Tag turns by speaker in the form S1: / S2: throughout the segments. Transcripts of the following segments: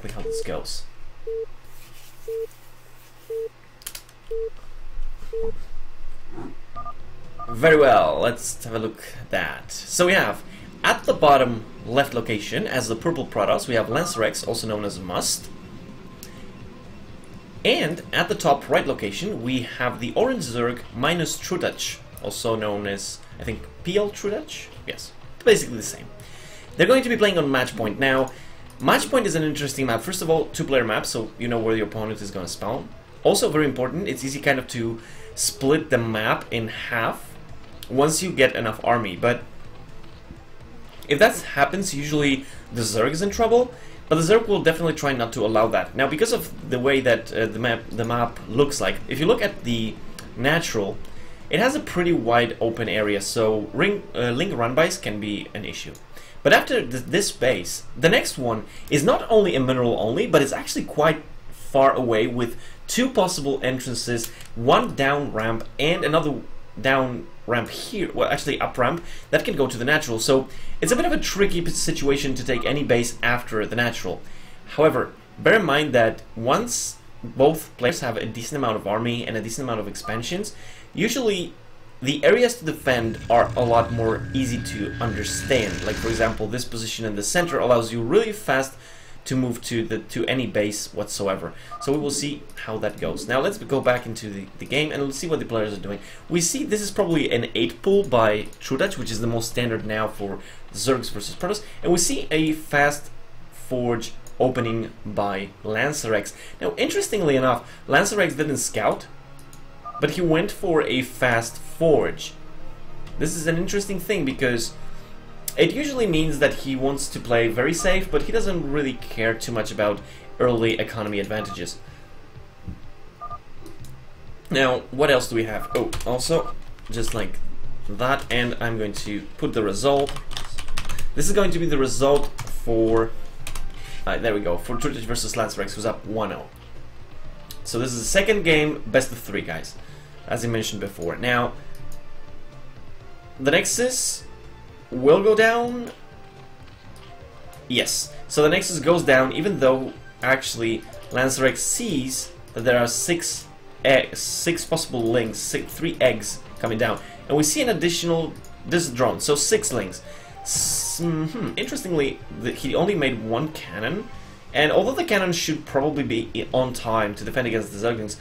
S1: exactly how this goes. Very well, let's have a look at that. So we have, at the bottom left location, as the purple Protoss, we have lancerX, also known as Must. And at the top right location, we have the orange Zerg minus trutacz, also known as, I think, PL trutacz? Yes, basically the same. They're going to be playing on match point. Now, match point is an interesting map. First of all, two-player map, so you know where your opponent is going to spawn. Also, very important, it's easy kind of to split the map in half once you get enough army. But if that happens, usually the Zerg is in trouble. But the Zerg will definitely try not to allow that. Now, because of the way that the map looks like, if you look at the natural, it has a pretty wide open area, so link run-bys can be an issue. But after this base, the next one is not only a mineral only, but it's actually quite far away with two possible entrances, one down ramp and another down ramp here, well actually up ramp, that can go to the natural. So it's a bit of a tricky situation to take any base after the natural. However, bear in mind that once both players have a decent amount of army and a decent amount of expansions, usually the areas to defend are a lot more easy to understand. Like for example, this position in the center allows you really fast to move to any base whatsoever. So we will see how that goes. Now let's go back into the game and let's see what the players are doing. We see this is probably an 8 pull by trutacz, which is the most standard now for Zergs versus Protoss, and we see a fast forge opening by lancerX. Now interestingly enough, lancerX didn't scout, but he went for a fast forge. This is an interesting thing because it usually means that he wants to play very safe, but he doesn't really care too much about early economy advantages. Now, what else do we have? Oh, also, just like that, and I'm going to put the result. This is going to be the result for, there we go, for trutacz versus lancerX, who's up 1-0. So this is the second game, best of 3, guys, as I mentioned before. Now, the Nexus will go down. Yes, so the Nexus goes down, even though actually lancerX sees that there are six possible links, 3 eggs coming down, and we see an additional this drone, so 6 links. Interestingly, he only made 1 cannon, and although the cannon should probably be on time to defend against the Zerglings,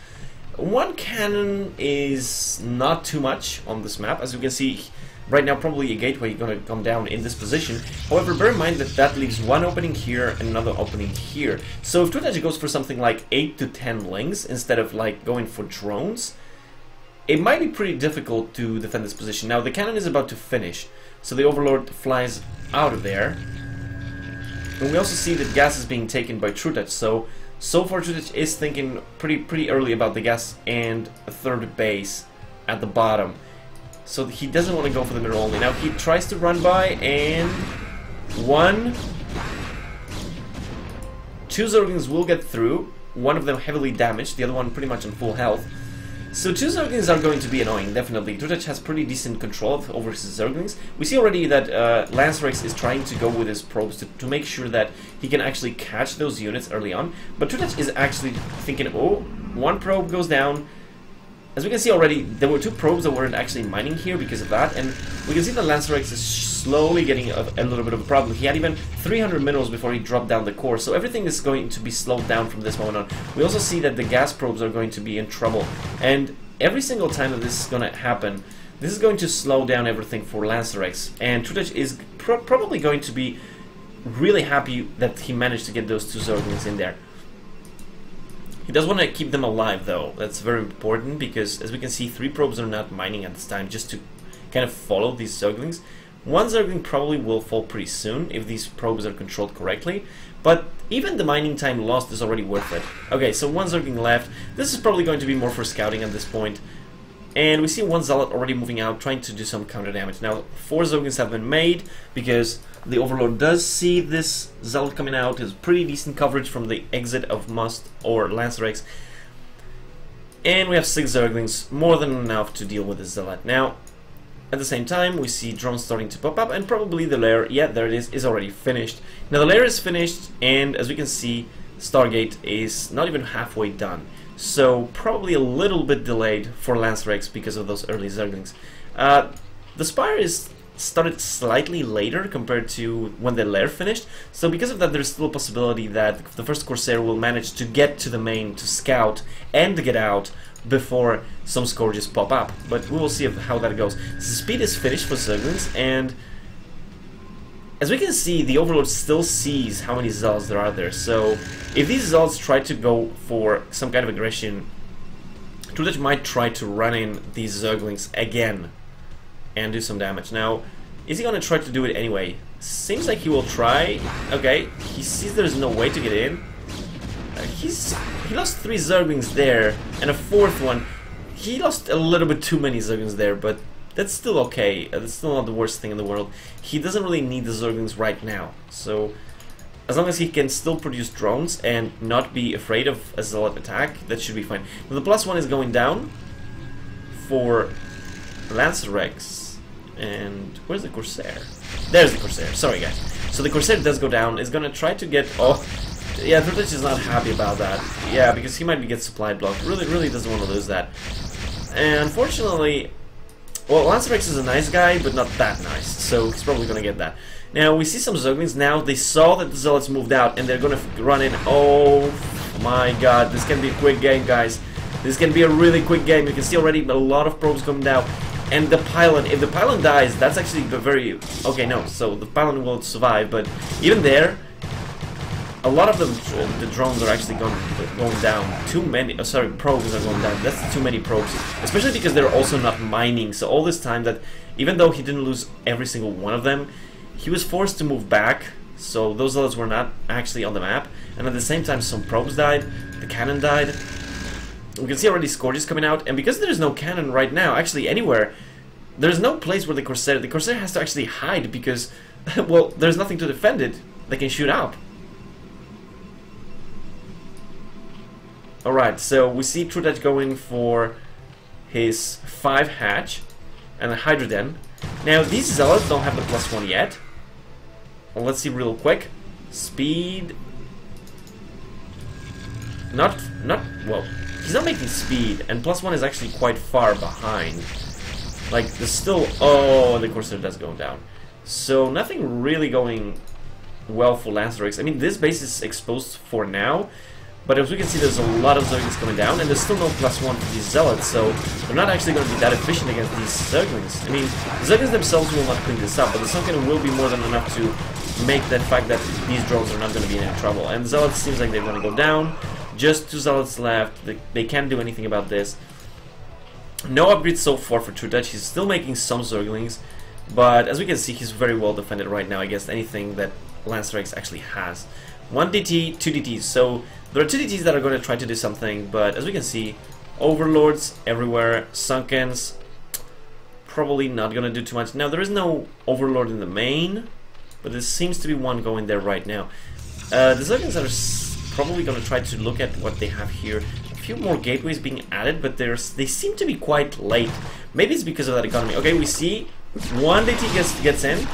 S1: 1 cannon is not too much on this map. As you can see right now, probably a gateway going to come down in this position. However, bear in mind that that leaves 1 opening here and another opening here. So if trutacz goes for something like 8 to 10 links instead of like going for drones, it might be pretty difficult to defend this position. Now the cannon is about to finish, so the Overlord flies out of there. And we also see that gas is being taken by trutacz. So far trutacz is thinking pretty early about the gas and a third base at the bottom. So he doesn't want to go for the middle only. Now he tries to run by, and 2 Zerglings will get through. One of them heavily damaged, the other one pretty much on full health. So 2 Zerglings are going to be annoying, definitely. trutacz has pretty decent control over his Zerglings. We see already that lancerX is trying to go with his probes to make sure that he can actually catch those units early on. But trutacz is actually thinking, oh, 1 probe goes down. As we can see already, there were 2 probes that weren't actually mining here because of that, and we can see that lancerX is slowly getting a little bit of a problem. He had even 300 minerals before he dropped down the core, so everything is going to be slowed down from this moment on. We also see that the gas probes are going to be in trouble, and every single time that this is going to happen, this is going to slow down everything for lancerX, and trutacz is probably going to be really happy that he managed to get those 2 Zerglings in there. He does want to keep them alive, though. That's very important because, as we can see, 3 probes are not mining at this time just to kind of follow these Zerglings. 1 Zergling probably will fall pretty soon if these probes are controlled correctly, but even the mining time lost is already worth it. Okay, so 1 Zergling left. This is probably going to be more for scouting at this point. And we see 1 Zealot already moving out, trying to do some counter damage. Now, 4 Zerglings have been made because the Overlord does see this Zealot coming out. It's pretty decent coverage from the exit of Must or lancerX. And we have 6 Zerglings, more than enough to deal with the Zealot. Now, at the same time, we see drones starting to pop up, and probably the lair, yeah, there it is already finished. Now, the lair is finished, and as we can see, Stargate is not even halfway done. So probably a little bit delayed for lancerX because of those early Zerglings. The Spire is started slightly later compared to when the lair finished, so because of that there's still a possibility that the first Corsair will manage to get to the main to scout and to get out before some Scourges pop up, but we will see how that goes. The speed is finished for Zerglings, and as we can see, the Overlord still sees how many Zealots there are there, so if these Zealots try to go for some kind of aggression, Trutacz might try to run in these Zerglings again and do some damage. Now, is he gonna try to do it anyway? Seems like he will try. Okay, he sees there's no way to get in. He lost 3 Zerglings there, and a 4th one. He lost a little bit too many Zerglings there, but that's still okay. That's still not the worst thing in the world. He doesn't really need the Zerglings right now, so as long as he can still produce drones and not be afraid of a Zealot attack, that should be fine. Now, the +1 is going down for lancerX. And where's the Corsair? There's the Corsair. Sorry, guys. So the Corsair does go down. Is gonna try to get. Oh, yeah. Trutacz is not happy about that. Yeah, because he might get supply blocked. Really doesn't want to lose that. And unfortunately, well, lancerX is a nice guy, but not that nice. So he's probably gonna get that. Now we see some Zerglings. Now they saw that the Zealots moved out, and they're gonna run in. Oh my God! This can be a quick game, guys. This can be a really quick game. You can see already a lot of probes coming down. And the pylon, if the pylon dies, that's actually very... Okay, no, so the pylon will survive, but even there, a lot of the drones are actually going down. Too many, sorry, probes are going down. That's too many probes, especially because they're also not mining. So all this time that, even though he didn't lose every single one of them, he was forced to move back, so those zealots were not actually on the map. And at the same time, some probes died, the cannon died. We can see already Scourges coming out, and because there is no cannon right now, actually anywhere, there's no place where the Corsair has to actually hide because, well, there's nothing to defend it. They can shoot up. Alright, so we see Trutacz going for his 5 hatch and a Hydroden. Now, these Zealots don't have the +1 yet. Well, let's see real quick. Speed... Not, well... He's not making speed, and +1 is actually quite far behind. Like, there's still... Oh, the Corsair does go down. So, nothing really going well for lancerX. I mean, this base is exposed for now, but as we can see, there's a lot of Zerglings coming down, and there's still no +1 for these Zealots, so they're not actually going to be that efficient against these Zerglings. I mean, the Zerglings themselves will not clean this up, but the Sunken will be more than enough to make that fact that these drones are not going to be in any trouble. And Zealots seems like they're going to go down. Just 2 Zealots left. They can't do anything about this. No upgrades so far for Trutacz. He's still making some Zerglings, but as we can see, he's very well defended right now against anything that lancerX actually has. 1 DT, 2 DTs. So there are 2 DTs that are going to try to do something, but as we can see, Overlords everywhere, Sunkens probably not going to do too much. Now there is no Overlord in the main, but there seems to be one going there right now. The Zerglings are probably going to try to look at what they have here. A few more gateways being added, but they seem to be quite late. Maybe it's because of that economy. Okay, we see 1 DT gets in,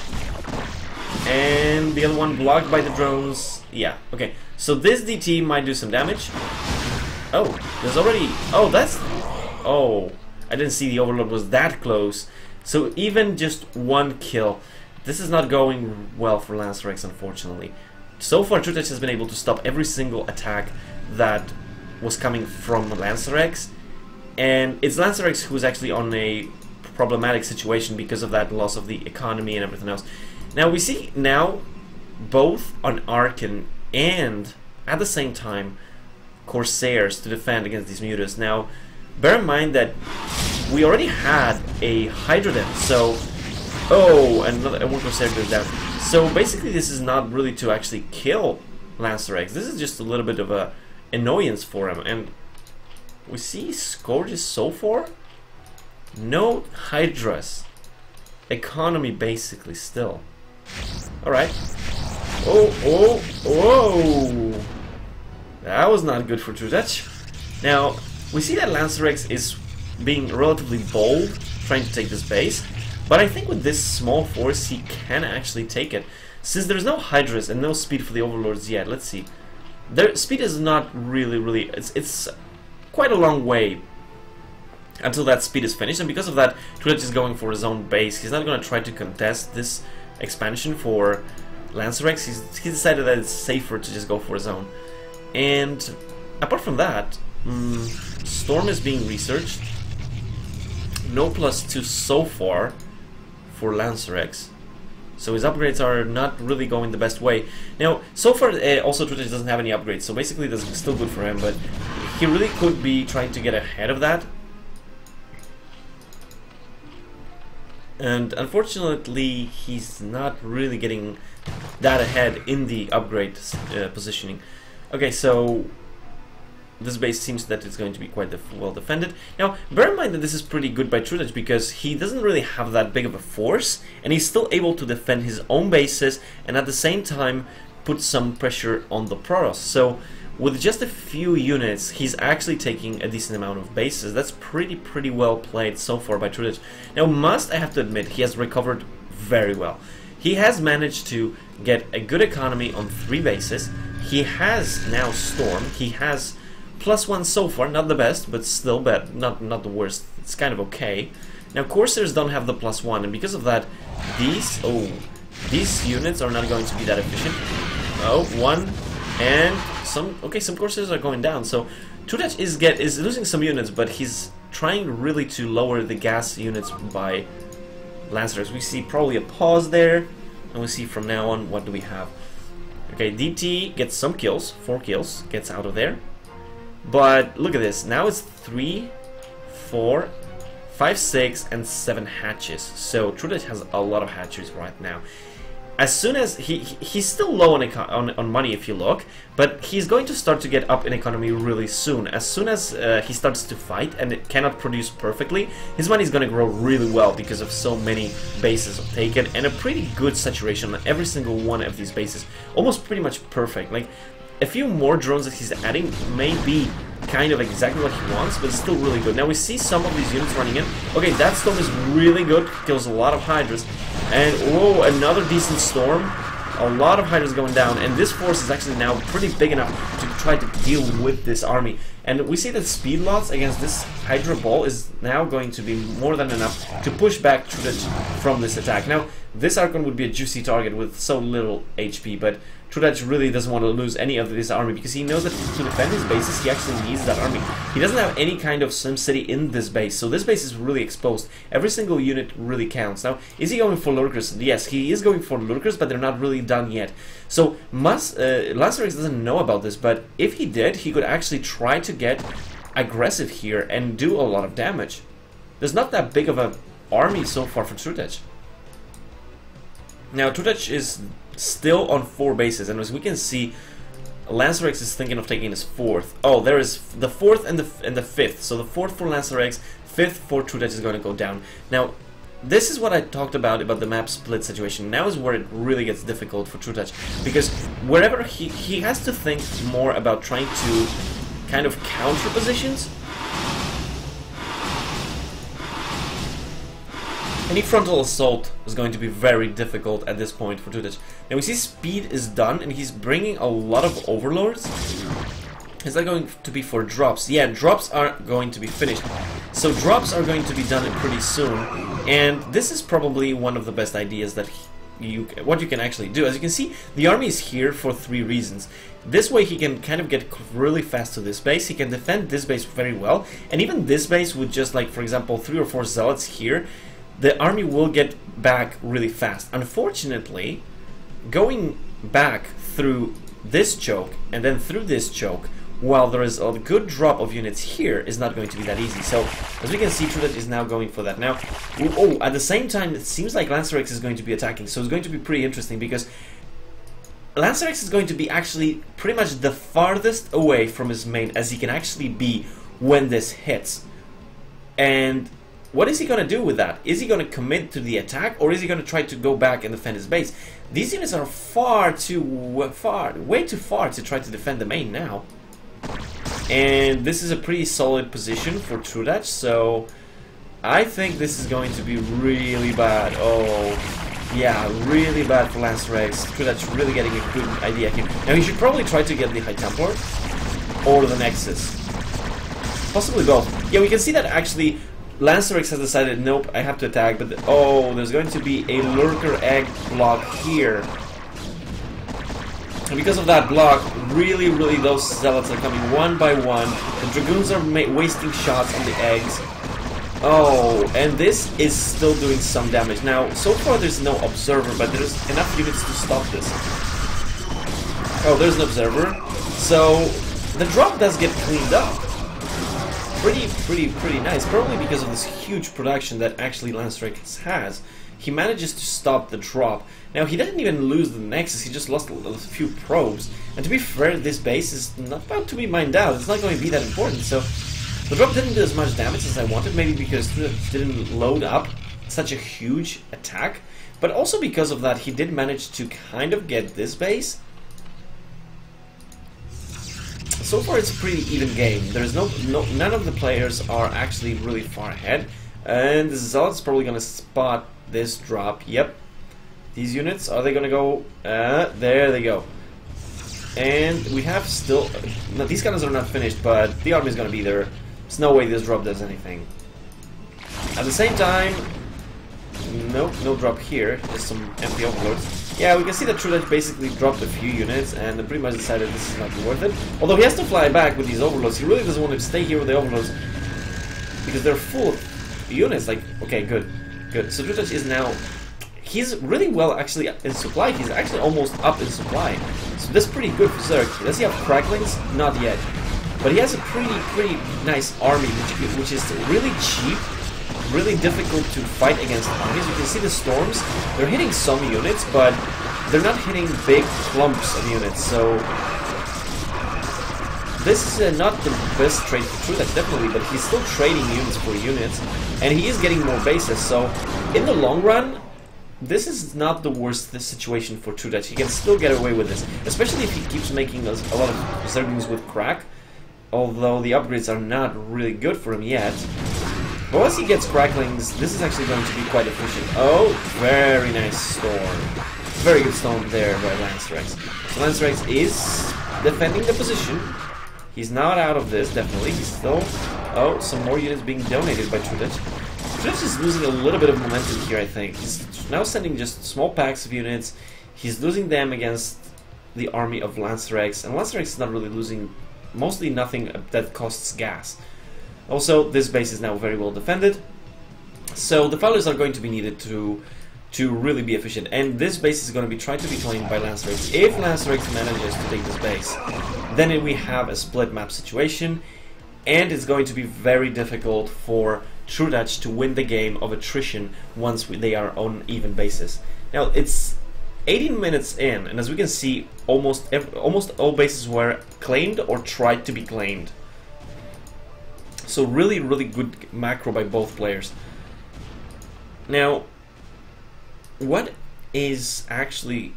S1: and the other one blocked by the drones. Yeah, okay. So this DT might do some damage. Oh, there's already... Oh, that's... Oh, I didn't see the Overlord was that close. So even just 1 kill. This is not going well for lancerX, unfortunately. So far, Trutacz has been able to stop every single attack that was coming from lancerX, and it's lancerX who's actually on a problematic situation because of that loss of the economy and everything else. Now we see now both on Archon and at the same time Corsairs to defend against these mutas. Now bear in mind that we already had a Hydroden, so and one Corsair goes down. So basically this is not really to actually kill lancerX. This is just a little bit of a annoyance for him, and we see Scourges so far. No Hydras. Economy basically still. Alright. Oh! That was not good for Trutacz. Now, we see that lancerX is being relatively bold, trying to take this base, but I think with this small force he can actually take it. Since there's no Hydras and no speed for the Overlords yet, let's see. their speed is not really, it's quite a long way until that speed is finished, and because of that, trutacz is going for his own base. He's not going to try to contest this expansion for lancerX. He decided that it's safer to just go for his own. And apart from that, Storm is being researched. No +2 so far for lancerX. So his upgrades are not really going the best way. Now, so far, also trutacz doesn't have any upgrades, so basically this is still good for him, but he really could be trying to get ahead of that. And unfortunately, he's not really getting that ahead in the upgrade positioning. Okay, so this base seems that it's going to be quite well defended. Now, bear in mind that this is pretty good by trutacz because he doesn't really have that big of a force, and he's still able to defend his own bases and at the same time put some pressure on the Protoss. So with just a few units, he's actually taking a decent amount of bases. That's pretty well played so far by trutacz. Now, I have to admit, he has recovered very well. He has managed to get a good economy on 3 bases. He has now Storm. He has +1 so far, not the best, but still bad, not the worst. It's kind of okay. Now, Corsairs don't have the +1, and because of that, these units are not going to be that efficient. Oh, one. And some Corsairs are going down. So trutacz is losing some units, but he's trying really to lower the gas units by lancerX. We see probably a pause there, and we see from now on what do we have. Okay, DT gets some kills, 4 kills, gets out of there. But look at this. Now it's 3, 4, 5, 6, and 7 hatches. So trutacz has a lot of hatcheries right now. As soon as he's still low on money if you look, but he's going to start to get up in economy really soon. As soon as he starts to fight and it cannot produce perfectly, his money is going to grow really well because of so many bases taken and a pretty good saturation on every single one of these bases. Almost pretty much perfect. Like, a few more drones that he's adding may be kind of exactly what he wants, but it's still really good. Now we see some of these units running in. Okay, that storm is really good, kills a lot of hydras. And whoa, another decent storm. A lot of hydras going down, and this force is actually now pretty big enough to try to deal with this army. And we see that speed loss against this Hydra ball is now going to be more than enough to push back trutacz from this attack. Now, this Archon would be a juicy target with so little HP, but trutacz really doesn't want to lose any of this army because he knows that to defend his bases, he actually needs that army. He doesn't have any kind of SimCity in this base, so this base is really exposed. Every single unit really counts. Now, is he going for Lurkers? Yes, he is going for Lurkers, but they're not really done yet. So, lancerX doesn't know about this, but if he did, he could actually try to get aggressive here and do a lot of damage. There's not that big of an army so far for trutacz. Now, trutacz is still on 4 bases, and as we can see, lancerX is thinking of taking his 4th. Oh, there is the 4th and the 5th. So the 4th for lancerX, 5th for trutacz is going to go down. Now, this is what I talked about the map split situation. Now is where it really gets difficult for trutacz, because wherever he has to think more about trying to kind of counter positions. Any frontal assault is going to be very difficult at this point for trutacz. Now we see speed is done, and he's bringing a lot of overlords. Is that going to be for drops? Yeah, drops are going to be finished. So drops are going to be done pretty soon, and this is probably one of the best ideas that what you can actually do. As you can see, the army is here for 3 reasons. This way he can kind of get really fast to this base, he can defend this base very well, and even this base with just, like, for example, 3 or 4 zealots here, the army will get back really fast. Unfortunately, going back through this choke and then through this choke, while there is a good drop of units here, is not going to be that easy. So, as we can see, trutacz is now going for that. Now, at the same time, it seems like lancerX is going to be attacking, so it's going to be pretty interesting, because lancerX is going to be actually pretty much the farthest away from his main as he can actually be when this hits. And what is he going to do with that? Is he going to commit to the attack, or is he going to try to go back and defend his base? These units are way too far to try to defend the main now. And this is a pretty solid position for trutacz, so I think this is going to be really bad. Oh, Yeah, really bad for lancerX. Trutacz really getting a good idea here. Now he should probably try to get the High Templar or the Nexus. Possibly both. Yeah, we can see that actually lancerX has decided, nope, I have to attack, but oh, there's going to be a Lurker Egg block here. And because of that block, really those zealots are coming one by one. The Dragoons are wasting shots on the eggs. Oh, and this is still doing some damage. Now, so far there's no Observer, but there's enough units to stop this. Oh, there's an Observer. So, the drop does get cleaned up. Pretty nice. Probably because of this huge production that actually lancerX has. He manages to stop the drop. Now, he didn't even lose the Nexus, he just lost a few probes. And to be fair, this base is not about to be mined out. It's not going to be that important, so the drop didn't do as much damage as I wanted, maybe because it didn't load up such a huge attack, but also because of that, he did manage to kind of get this base. So far, it's a pretty even game. There's none of the players are actually really far ahead, and the Zealot's probably going to spot this drop. Yep. These units, are they going to go? There they go. And we have still... Now, these cannons are not finished, but the army is going to be there. There's no way this drop does anything. At the same time... Nope, no drop here. Just some empty overlords. Yeah, we can see that Trutacz basically dropped a few units and pretty much decided this is not worth it. Although he has to fly back with these overlords. He really doesn't want to stay here with the overlords because they're full of units. Like, okay, good. Good. So Trutacz is now... He's really well actually in supply. He's actually almost up in supply. So that's pretty good for Zerg. Does he have cracklings? Not yet. But he has a pretty nice army, which is really cheap, really difficult to fight against armies. You can see the storms. They're hitting some units, but they're not hitting big clumps of units. So this is not the best trade for Trutacz, definitely, but he's still trading units for units, and he is getting more bases. So in the long run, this is not the worst situation for Trutacz. He can still get away with this, especially if he keeps making a lot of Zerglings with crack, although the upgrades are not really good for him yet. But once he gets cracklings, this is actually going to be quite efficient. Oh, very nice storm. Very good storm there by lancerX. So lancerX is defending the position. He's not out of this, definitely. He's still... Oh, some more units being donated by Trutacz. Trutacz is losing a little bit of momentum here, I think. He's now sending just small packs of units. He's losing them against the army of lancerX, and lancerX is not really losing mostly nothing that costs gas. Also, this base is now very well defended, so the fighters are going to be needed to really be efficient, and this base is going to be tried to be claimed by lancerX. If lancerX manages to take this base, then we have a split map situation, and it's going to be very difficult for Trutacz to win the game of attrition once they are on even basis. Now it's 18 minutes in, and as we can see, almost all bases were claimed or tried to be claimed. So really good macro by both players. Now, what is actually...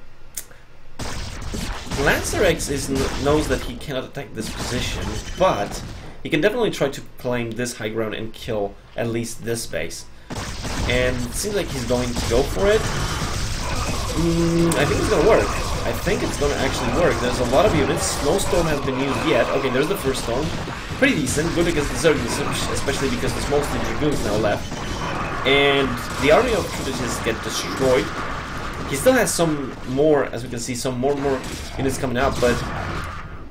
S1: lancerX knows that he cannot attack this position, but he can definitely try to claim this high ground and kill at least this base. And it seems like he's going to go for it. I think it's going to work. I think it's going to actually work. There's a lot of units. No storm has been used yet. Okay, there's the first storm. Pretty decent. Good against the Zerglings, especially because there's mostly Dragoons now left. And the army of Trutacz get destroyed. He still has some more, as we can see, some more units coming out, but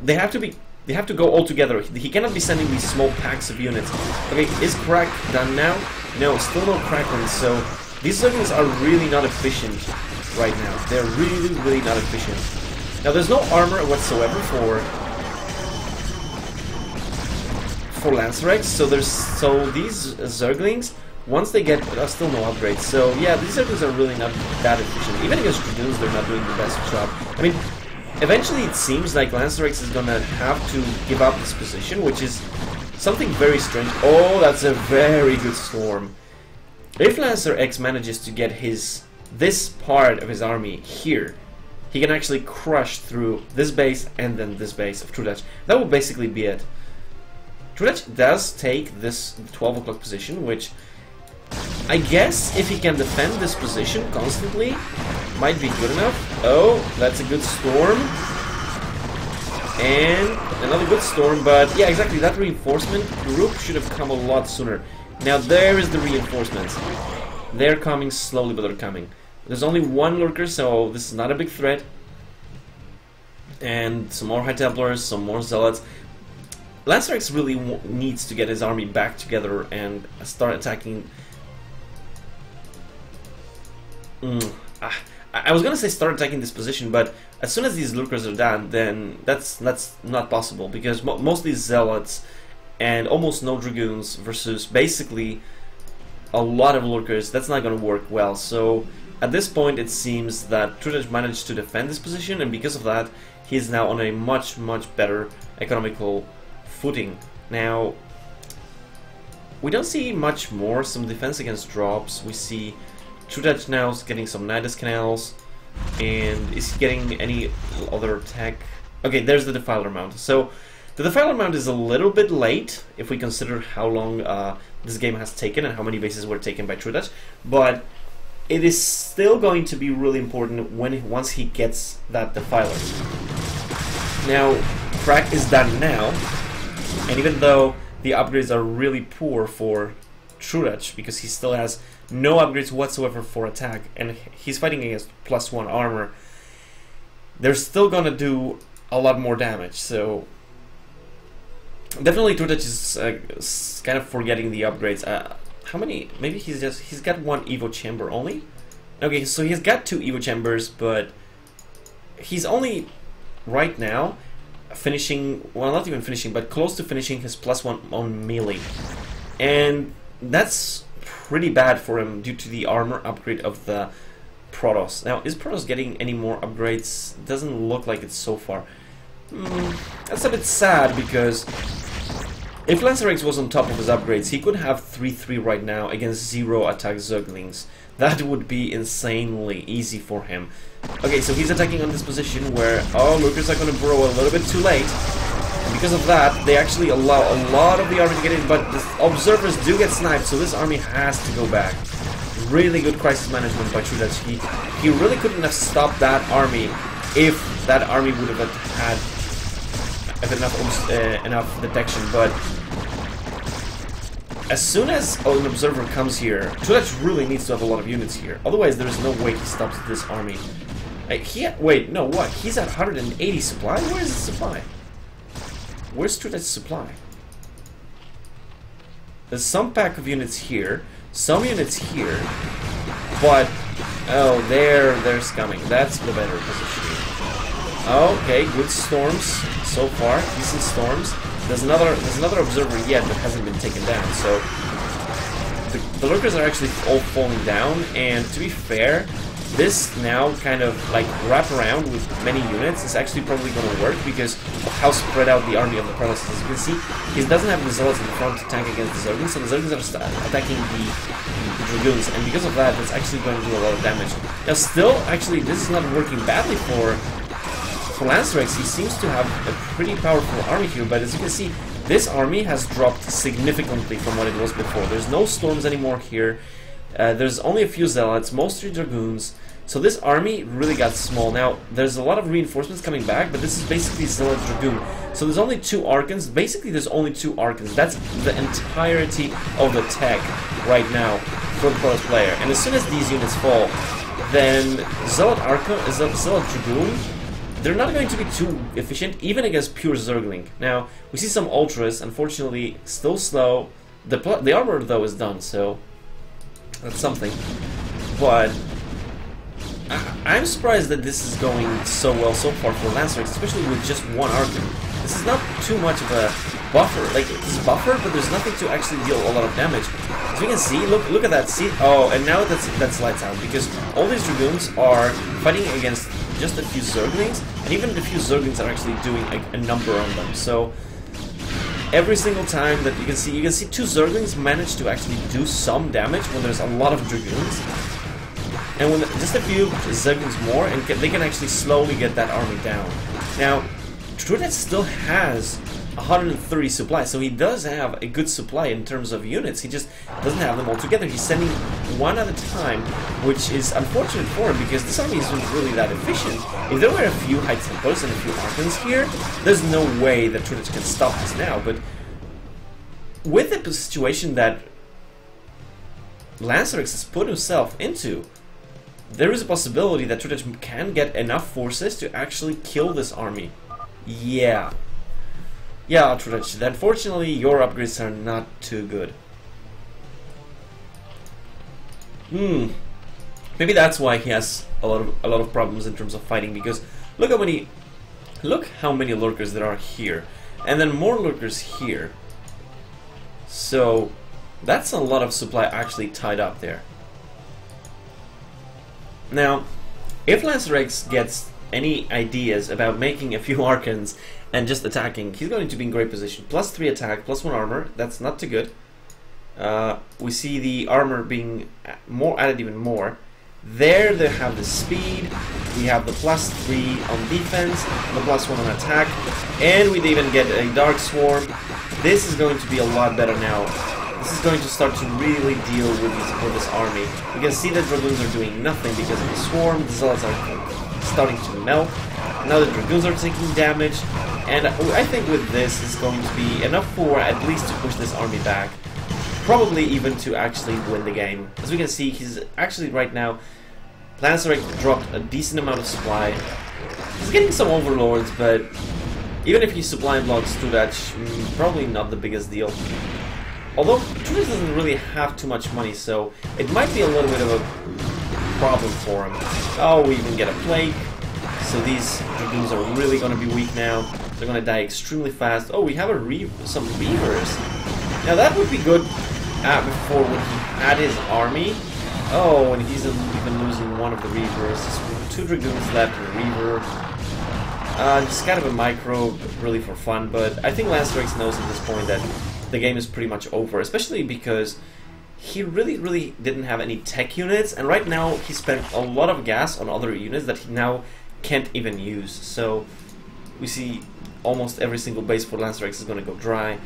S1: they have to go all together. He cannot be sending these small packs of units. Okay, is crack done now? No, still no crackling, so these Zerglings are really not efficient right now. They're really not efficient. Now there's no armor whatsoever for lancerX, so these Zerglings, once they get still no upgrades. So yeah, these Zerglings are really not that efficient. Even against Dragoons, they're not doing the best job. I mean, eventually it seems like lancerX is gonna have to give up this position, which is something very strange. Oh, that's a very good storm. If lancerX manages to get this part of his army here, he can actually crush through this base and then this base of Trutacz. That will basically be it. Trutacz does take this 12 o'clock position, which I guess if he can defend this position constantly, might be good enough. Oh, that's a good storm. And another good storm, but yeah, exactly, that reinforcement group should have come a lot sooner. Now there is the reinforcements. They're coming slowly, but they're coming. There's only one lurker, so this is not a big threat. And some more High Templars, some more Zealots. lancerX really needs to get his army back together and start attacking. I was gonna say start attacking this position, but as soon as these lurkers are done, then that's not possible, because mostly Zealots and almost no Dragoons versus basically a lot of lurkers. That's not gonna work well. So at this point, it seems that Trutacz managed to defend this position, and because of that, he's now on a much better economical footing. Now, we don't see much more. Some defense against drops. We see Trutacz now getting some Nidus Canals, and is he getting any other attack? Okay, there's the Defiler Mount. So the Defiler Mount is a little bit late if we consider how long this game has taken and how many bases were taken by Trutacz, but it is still going to be really important once he gets that Defiler. Now, Crack is done now, and even though the upgrades are really poor for Trutacz, because he still has no upgrades whatsoever for attack, and he's fighting against +1 armor, they're still gonna do a lot more damage. So definitely Trutacz is kind of forgetting the upgrades. How many? Maybe he's got one Evo chamber only. Okay, so he's got 2 Evo chambers, but he's only right now finishing, well, not even finishing, but close to finishing his +1 on melee, and that's pretty bad for him due to the armor upgrade of the Protoss. Now, is Protoss getting any more upgrades? Doesn't look like it so far. That's a bit sad, because if lancerX was on top of his upgrades, he could have 3-3 right now against 0 attack Zerglings. That would be insanely easy for him. Okay, so he's attacking on this position where, oh, lurkers are going to burrow a little bit too late. And because of that, they actually allow a lot of the army to get in, but the observers do get sniped, so this army has to go back. Really good crisis management by Trutacz. He really couldn't have stopped that army if that army would have had enough detection, but as soon as an observer comes here, Trutacz really needs to have a lot of units here. Otherwise, there is no way he stops this army. Wait, no, what? He's at 180 supply? Where is the supply? Where's Trutacz's supply? There's some pack of units here, some units here, but oh, they're scumming. That's the better position. Okay, good storms so far, decent storms. There's another observer yet that hasn't been taken down, so the lurkers are actually all falling down, and to be fair, this now kind of like wrap around with many units is actually probably going to work because of how spread out the army of the Protoss is. As you can see, he doesn't have the Zealots in the front to tank against the Zerglings, so the Zerglings are attacking the Dragoons, and because of that, it's actually going to do a lot of damage. Now still, actually, this is not working badly for lancerX. He seems to have a pretty powerful army here, but as you can see, this army has dropped significantly from what it was before. There's no storms anymore here. There's only a few Zealots, mostly Dragoons. So this army really got small. Now, there's a lot of reinforcements coming back, but this is basically Zealot Dragoon. So there's only 2 Archons. Basically, there's only 2 Archons. That's the entirety of the tech right now for the Protoss player. And as soon as these units fall, then Zealot Dragoon, they're not going to be too efficient, even against pure Zergling. Now, we see some Ultras, unfortunately, still slow. The armor, though, is done, so that's something. But I'm surprised that this is going so well so far for lancerX, especially with just 1 Archon. This is not too much of a buffer. Like, it's buffer, but there's nothing to actually deal a lot of damage. As you can see, look at that. See, oh, and now that's lights out, because all these Dragoons are fighting against just a few Zerglings, and even a few Zerglings are actually doing a number on them. So every single time that you can see 2 Zerglings manage to actually do some damage when there's a lot of Dragoons, and when just a few Zerglings more, and they can actually slowly get that army down. Now, Trutacz still has 130 supply, so he does have a good supply in terms of units. He just doesn't have them all together. He's sending one at a time, which is unfortunate for him because this army isn't really that efficient. If there were a few high tempos and a few Archons here, there's no way that trutacz can stop this now. But with the situation that lancerX has put himself into, there is a possibility that trutacz can get enough forces to actually kill this army. Yeah, trutacz, unfortunately your upgrades are not too good. Maybe that's why he has a lot of problems in terms of fighting, because look how many lurkers there are here, and then more lurkers here. So that's a lot of supply actually tied up there. Now, if lancerX gets any ideas about making a few Archons and just attacking, he's going to be in great position. +3 attack, +1 armor, that's not too good. We see the armor being added even more. There they have the speed, we have the +3 on defense, the +1 on attack, and we even get a Dark Swarm. This is going to be a lot better now. This is going to start to really deal with this army. You can see that Dragoons are doing nothing because of the Swarm, the Zealots are starting to melt. Now the Dragoons are taking damage, and I think with this is going to be enough for at least to push this army back. Probably even to actually win the game. As we can see, he's actually right now, lancerX dropped a decent amount of supply. He's getting some overlords, but even if he supply blocks trutacz, probably not the biggest deal. Although trutacz doesn't really have too much money, so it might be a little bit of a problem for him. Oh, we even get a plague. So these Dragoons are really going to be weak now. They're going to die extremely fast. Oh, we have some Reavers. Now that would be good before when he had his army. Oh, and he's even losing one of the Reavers. 2 Dragoons left and a Reaver. Just kind of a micro, really for fun, but I think lancerX knows at this point that the game is pretty much over, especially because he really didn't have any tech units, and right now he spent a lot of gas on other units that he now can't even use. So we see almost every single base for lancerX is going to go dry.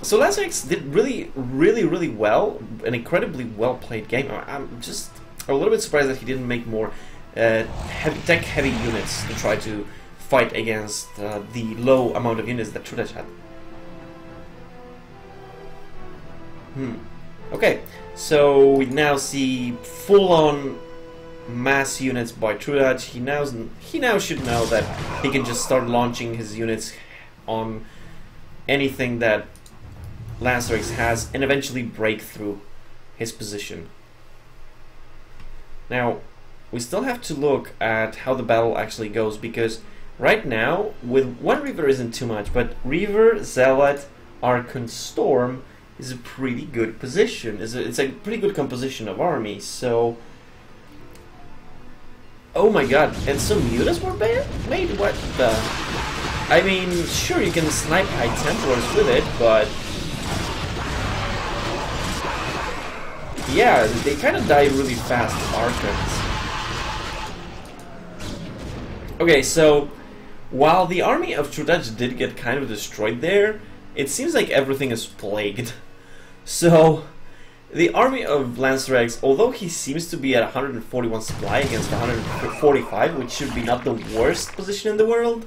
S1: So lancerX did really well, an incredibly well played game. I'm just a little bit surprised that he didn't make more tech-heavy units to try to fight against the low amount of units that trutacz had. Okay, so we now see full-on mass units by trutacz. He now should know that he can just start launching his units on anything that lancerX has and eventually break through his position. Now, we still have to look at how the battle actually goes, because right now, with one Reaver isn't too much, but Reaver, Zealot, Archon, Storm is a pretty good position. It's a pretty good composition of army, so... Oh my god, and some mutas were made? What the... I mean, sure, you can snipe High Templars with it, but... yeah, they kind of die really fast, Archons. Okay, so while the army of trutacz did get kind of destroyed there, it seems like everything is plagued. So the army of lancerX, although he seems to be at 141 supply against 145, which should be not the worst position in the world,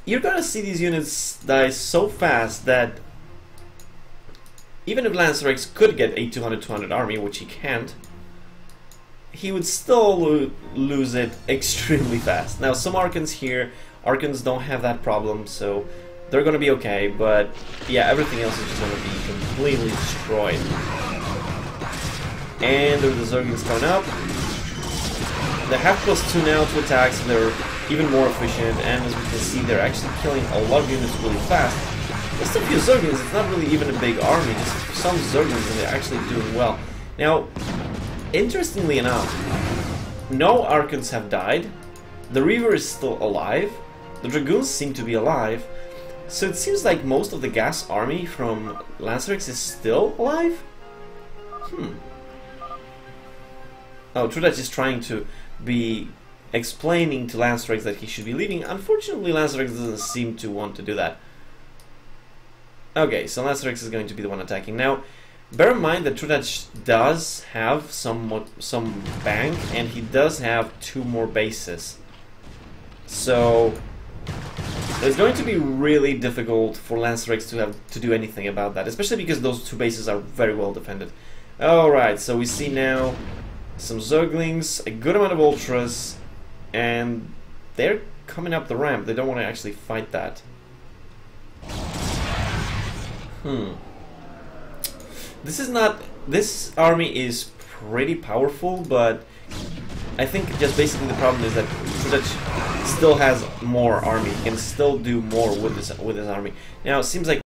S1: you're gonna see these units die so fast that even if lancerX could get a 200-200 army, which he can't, he would still lose it extremely fast. Now, some Archons here, Archons don't have that problem, so they're gonna be okay, but yeah, everything else is just gonna be completely destroyed. And the Zerglings coming up. They have +2 now to attacks, and they're even more efficient, and as we can see, they're actually killing a lot of units really fast. Just a few Zerglings, it's not really even a big army, just some Zerglings, and they're actually doing well. Now, interestingly enough, no Archons have died, the Reaver is still alive, the Dragoons seem to be alive, so it seems like most of the gas army from lancerX is still alive? Oh, trutacz is trying to be explaining to lancerX that he should be leaving. Unfortunately, lancerX doesn't seem to want to do that. Okay, so lancerX is going to be the one attacking. Now, bear in mind that trutacz does have some bank, and he does have 2 more bases. So it's going to be really difficult for lancerX to do anything about that, especially because those 2 bases are very well defended. Alright, so we see now some Zerglings, a good amount of Ultras, and they're coming up the ramp. They don't want to actually fight that. This army is pretty powerful, but I think just basically the problem is that trutacz still has more army. He can still do more with his army. Now it seems like